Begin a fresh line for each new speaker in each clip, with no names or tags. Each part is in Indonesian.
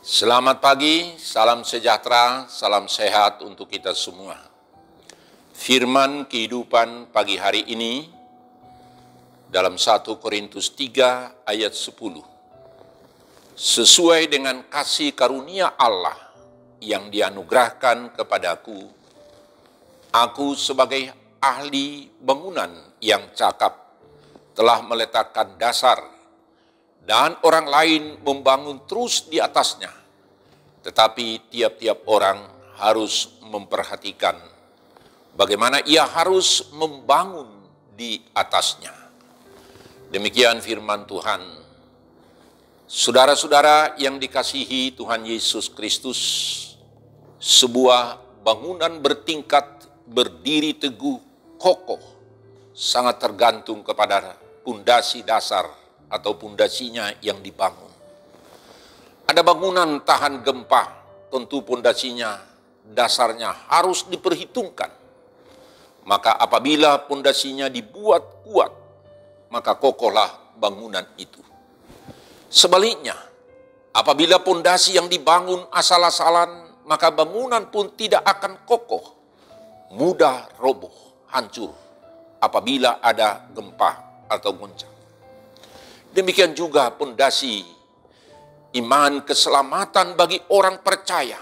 Selamat pagi, salam sejahtera, salam sehat untuk kita semua. Firman kehidupan pagi hari ini dalam 1 Korintus 3 ayat 10. Sesuai dengan kasih karunia Allah yang dianugerahkan kepadaku, aku sebagai ahli bangunan yang cakap telah meletakkan dasar dan orang lain membangun terus di atasnya. Tetapi tiap-tiap orang harus memperhatikan bagaimana ia harus membangun di atasnya. Demikian firman Tuhan. Saudara-saudara yang dikasihi Tuhan Yesus Kristus, sebuah bangunan bertingkat, berdiri teguh, kokoh, sangat tergantung kepada pondasi dasar atau pondasinya yang dibangun. Ada bangunan tahan gempa, tentu pondasinya, dasarnya harus diperhitungkan. Maka apabila pondasinya dibuat kuat, maka kokohlah bangunan itu. Sebaliknya, apabila pondasi yang dibangun asal-asalan, maka bangunan pun tidak akan kokoh, mudah roboh, hancur apabila ada gempa atau goncang. Demikian juga pondasi iman keselamatan bagi orang percaya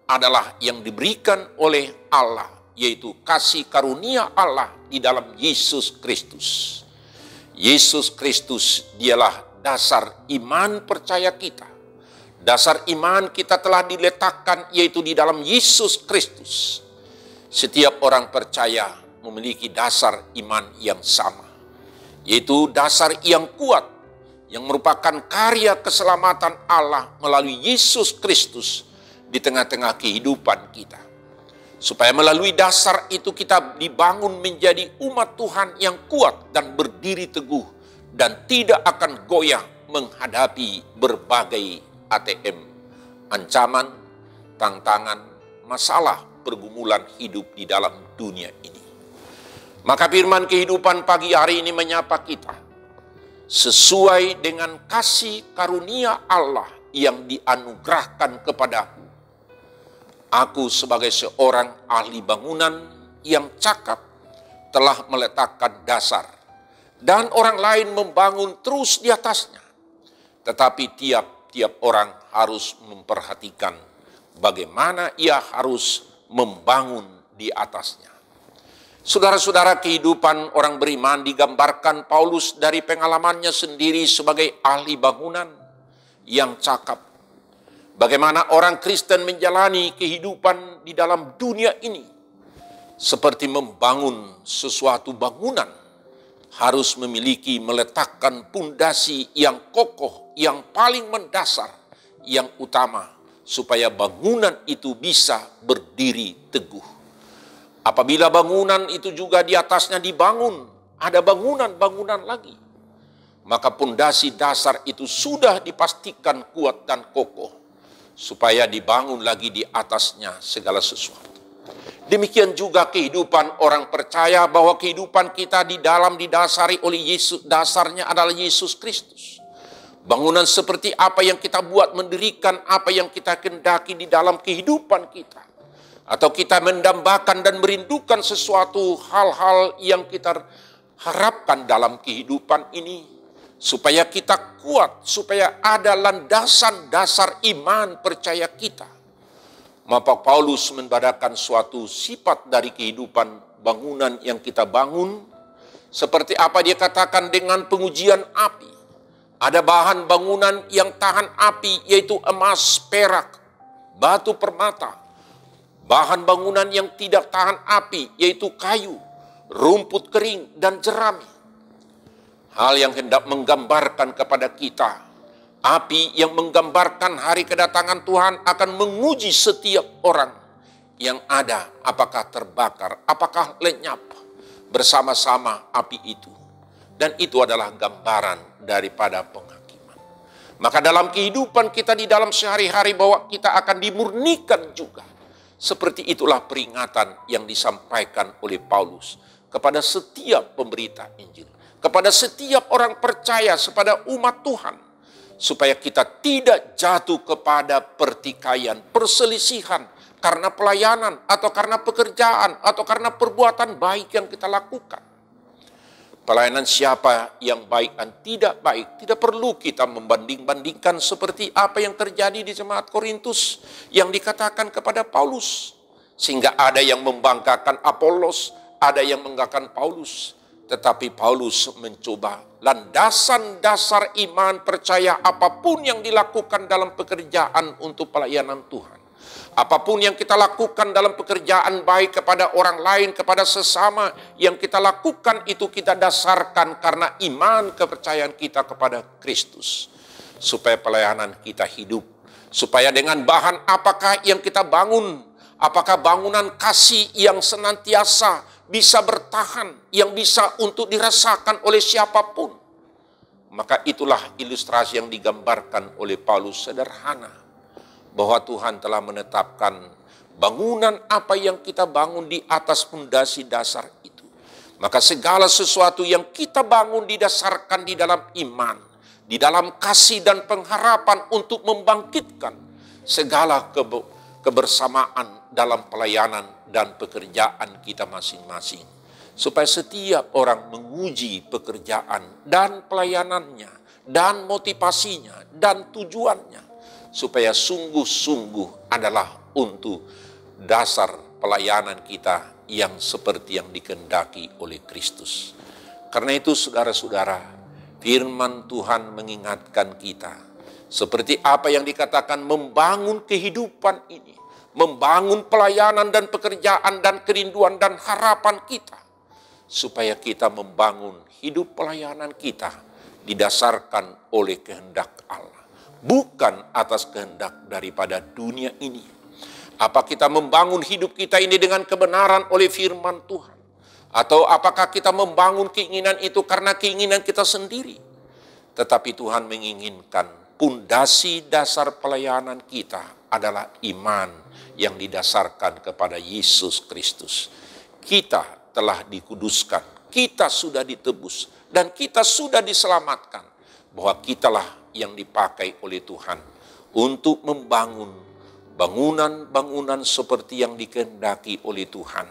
adalah yang diberikan oleh Allah, yaitu kasih karunia Allah di dalam Yesus Kristus. Yesus Kristus dialah dasar iman percaya kita. Dasar iman kita telah diletakkan yaitu di dalam Yesus Kristus. Setiap orang percaya memiliki dasar iman yang sama, yaitu dasar yang kuat, yang merupakan karya keselamatan Allah melalui Yesus Kristus di tengah-tengah kehidupan kita. Supaya melalui dasar itu kita dibangun menjadi umat Tuhan yang kuat dan berdiri teguh dan tidak akan goyah menghadapi berbagai ATM, ancaman, tantangan, masalah, pergumulan hidup di dalam dunia ini. Maka firman kehidupan pagi hari ini menyapa kita. Sesuai dengan kasih karunia Allah yang dianugerahkan kepadaku, aku sebagai seorang ahli bangunan yang cakap telah meletakkan dasar, dan orang lain membangun terus di atasnya. Tetapi tiap-tiap orang harus memperhatikan bagaimana ia harus membangun di atasnya. Saudara-saudara, kehidupan orang beriman digambarkan Paulus dari pengalamannya sendiri sebagai ahli bangunan yang cakap. Bagaimana orang Kristen menjalani kehidupan di dalam dunia ini. Seperti membangun sesuatu bangunan, harus memiliki meletakkan pondasi yang kokoh, yang paling mendasar, yang utama, supaya bangunan itu bisa berdiri teguh. Apabila bangunan itu juga di atasnya dibangun, ada bangunan-bangunan lagi, maka pondasi dasar itu sudah dipastikan kuat dan kokoh, supaya dibangun lagi di atasnya segala sesuatu. Demikian juga kehidupan orang percaya, bahwa kehidupan kita di dalam didasari oleh Yesus, dasarnya adalah Yesus Kristus. Bangunan seperti apa yang kita buat mendirikan apa yang kita kendaki di dalam kehidupan kita. Atau kita mendambakan dan merindukan sesuatu hal-hal yang kita harapkan dalam kehidupan ini. Supaya kita kuat, supaya ada landasan dasar iman percaya kita. Maka Paulus membadakan suatu sifat dari kehidupan bangunan yang kita bangun. Seperti apa dia katakan dengan pengujian api. Ada bahan bangunan yang tahan api, yaitu emas, perak, batu permata. Bahan bangunan yang tidak tahan api, yaitu kayu, rumput kering, dan jerami. Hal yang hendak menggambarkan kepada kita, api yang menggambarkan hari kedatangan Tuhan akan menguji setiap orang yang ada, apakah terbakar, apakah lenyap bersama-sama api itu. Dan itu adalah gambaran daripada penghakiman. Maka dalam kehidupan kita di dalam sehari-hari, bahwa kita akan dimurnikan juga. Seperti itulah peringatan yang disampaikan oleh Paulus kepada setiap pemberita Injil, kepada setiap orang percaya, kepada umat Tuhan, supaya kita tidak jatuh kepada pertikaian, perselisihan karena pelayanan atau karena pekerjaan atau karena perbuatan baik yang kita lakukan. Pelayanan siapa yang baik dan tidak baik, tidak perlu kita membanding-bandingkan seperti apa yang terjadi di jemaat Korintus yang dikatakan kepada Paulus. Sehingga ada yang membanggakan Apolos, ada yang membanggakan Paulus. Tetapi Paulus mencoba landasan dasar iman percaya apapun yang dilakukan dalam pekerjaan untuk pelayanan Tuhan. Apapun yang kita lakukan dalam pekerjaan baik kepada orang lain, kepada sesama, yang kita lakukan itu kita dasarkan karena iman kepercayaan kita kepada Kristus. Supaya pelayanan kita hidup. Supaya dengan bahan apakah yang kita bangun, apakah bangunan kasih yang senantiasa bisa bertahan, yang bisa untuk dirasakan oleh siapapun. Maka itulah ilustrasi yang digambarkan oleh Paulus sederhana. Bahwa Tuhan telah menetapkan bangunan apa yang kita bangun di atas fondasi dasar itu. Maka segala sesuatu yang kita bangun didasarkan di dalam iman, di dalam kasih dan pengharapan untuk membangkitkan segala kebersamaan dalam pelayanan dan pekerjaan kita masing-masing. Supaya setiap orang menguji pekerjaan dan pelayanannya, dan motivasinya, dan tujuannya. Supaya sungguh-sungguh adalah untuk dasar pelayanan kita yang seperti yang dikehendaki oleh Kristus. Karena itu saudara-saudara, firman Tuhan mengingatkan kita. Seperti apa yang dikatakan membangun kehidupan ini. Membangun pelayanan dan pekerjaan dan kerinduan dan harapan kita. Supaya kita membangun hidup pelayanan kita didasarkan oleh kehendak Allah. Bukan atas kehendak daripada dunia ini. Apa kita membangun hidup kita ini dengan kebenaran oleh firman Tuhan? Atau apakah kita membangun keinginan itu karena keinginan kita sendiri? Tetapi Tuhan menginginkan pondasi dasar pelayanan kita adalah iman yang didasarkan kepada Yesus Kristus. Kita telah dikuduskan, kita sudah ditebus, dan kita sudah diselamatkan. Bahwa kitalah yang dipakai oleh Tuhan untuk membangun bangunan-bangunan seperti yang dikehendaki oleh Tuhan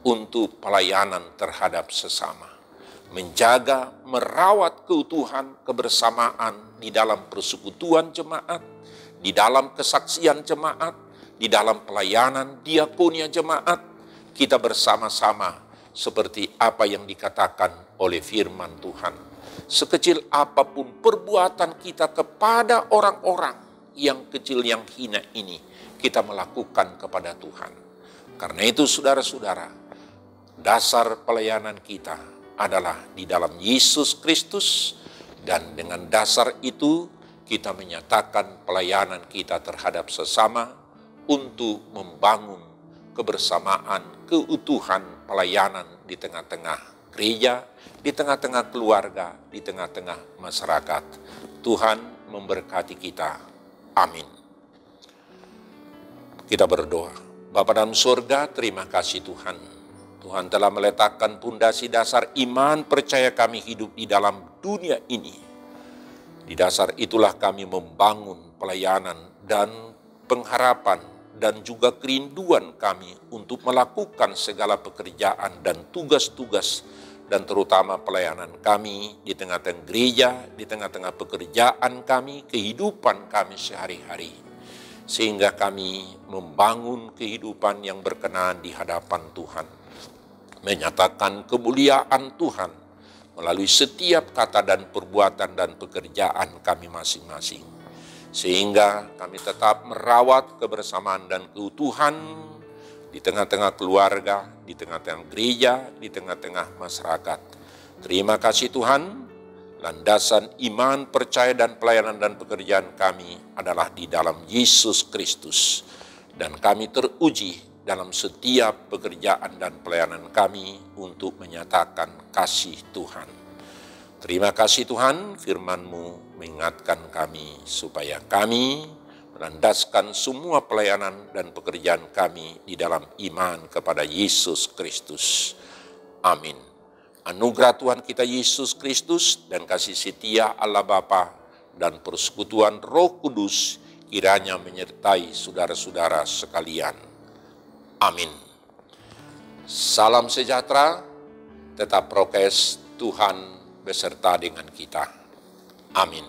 untuk pelayanan terhadap sesama. Menjaga, merawat keutuhan kebersamaan di dalam persekutuan jemaat, di dalam kesaksian jemaat, di dalam pelayanan diakonia jemaat, kita bersama-sama seperti apa yang dikatakan oleh firman Tuhan. Sekecil apapun perbuatan kita kepada orang-orang yang kecil, yang hina ini, kita melakukan kepada Tuhan. Karena itu saudara-saudara, dasar pelayanan kita adalah di dalam Yesus Kristus. Dan dengan dasar itu kita menyatakan pelayanan kita terhadap sesama untuk membangun kebersamaan, keutuhan pelayanan di tengah-tengah gereja, di tengah-tengah keluarga, di tengah-tengah masyarakat. Tuhan memberkati kita. Amin. Kita berdoa. Bapa dalam surga, terima kasih Tuhan. Tuhan telah meletakkan pondasi dasar iman percaya kami hidup di dalam dunia ini. Di dasar itulah kami membangun pelayanan dan pengharapan dan juga kerinduan kami untuk melakukan segala pekerjaan dan tugas-tugas dan terutama pelayanan kami di tengah-tengah gereja, di tengah-tengah pekerjaan kami, kehidupan kami sehari-hari. Sehingga kami membangun kehidupan yang berkenan di hadapan Tuhan. Menyatakan kemuliaan Tuhan melalui setiap kata dan perbuatan dan pekerjaan kami masing-masing. Sehingga kami tetap merawat kebersamaan dan keutuhan di tengah-tengah keluarga, di tengah-tengah gereja, di tengah-tengah masyarakat. Terima kasih Tuhan, landasan iman, percaya dan pelayanan dan pekerjaan kami adalah di dalam Yesus Kristus. Dan kami teruji dalam setiap pekerjaan dan pelayanan kami untuk menyatakan kasih Tuhan. Terima kasih Tuhan, firman-Mu mengingatkan kami supaya kami melandaskan semua pelayanan dan pekerjaan kami di dalam iman kepada Yesus Kristus. Amin. Anugerah Tuhan kita Yesus Kristus dan kasih setia Allah Bapa dan persekutuan Roh Kudus kiranya menyertai saudara-saudara sekalian. Amin. Salam sejahtera, tetap prokes, Tuhan beserta dengan kita. Amin.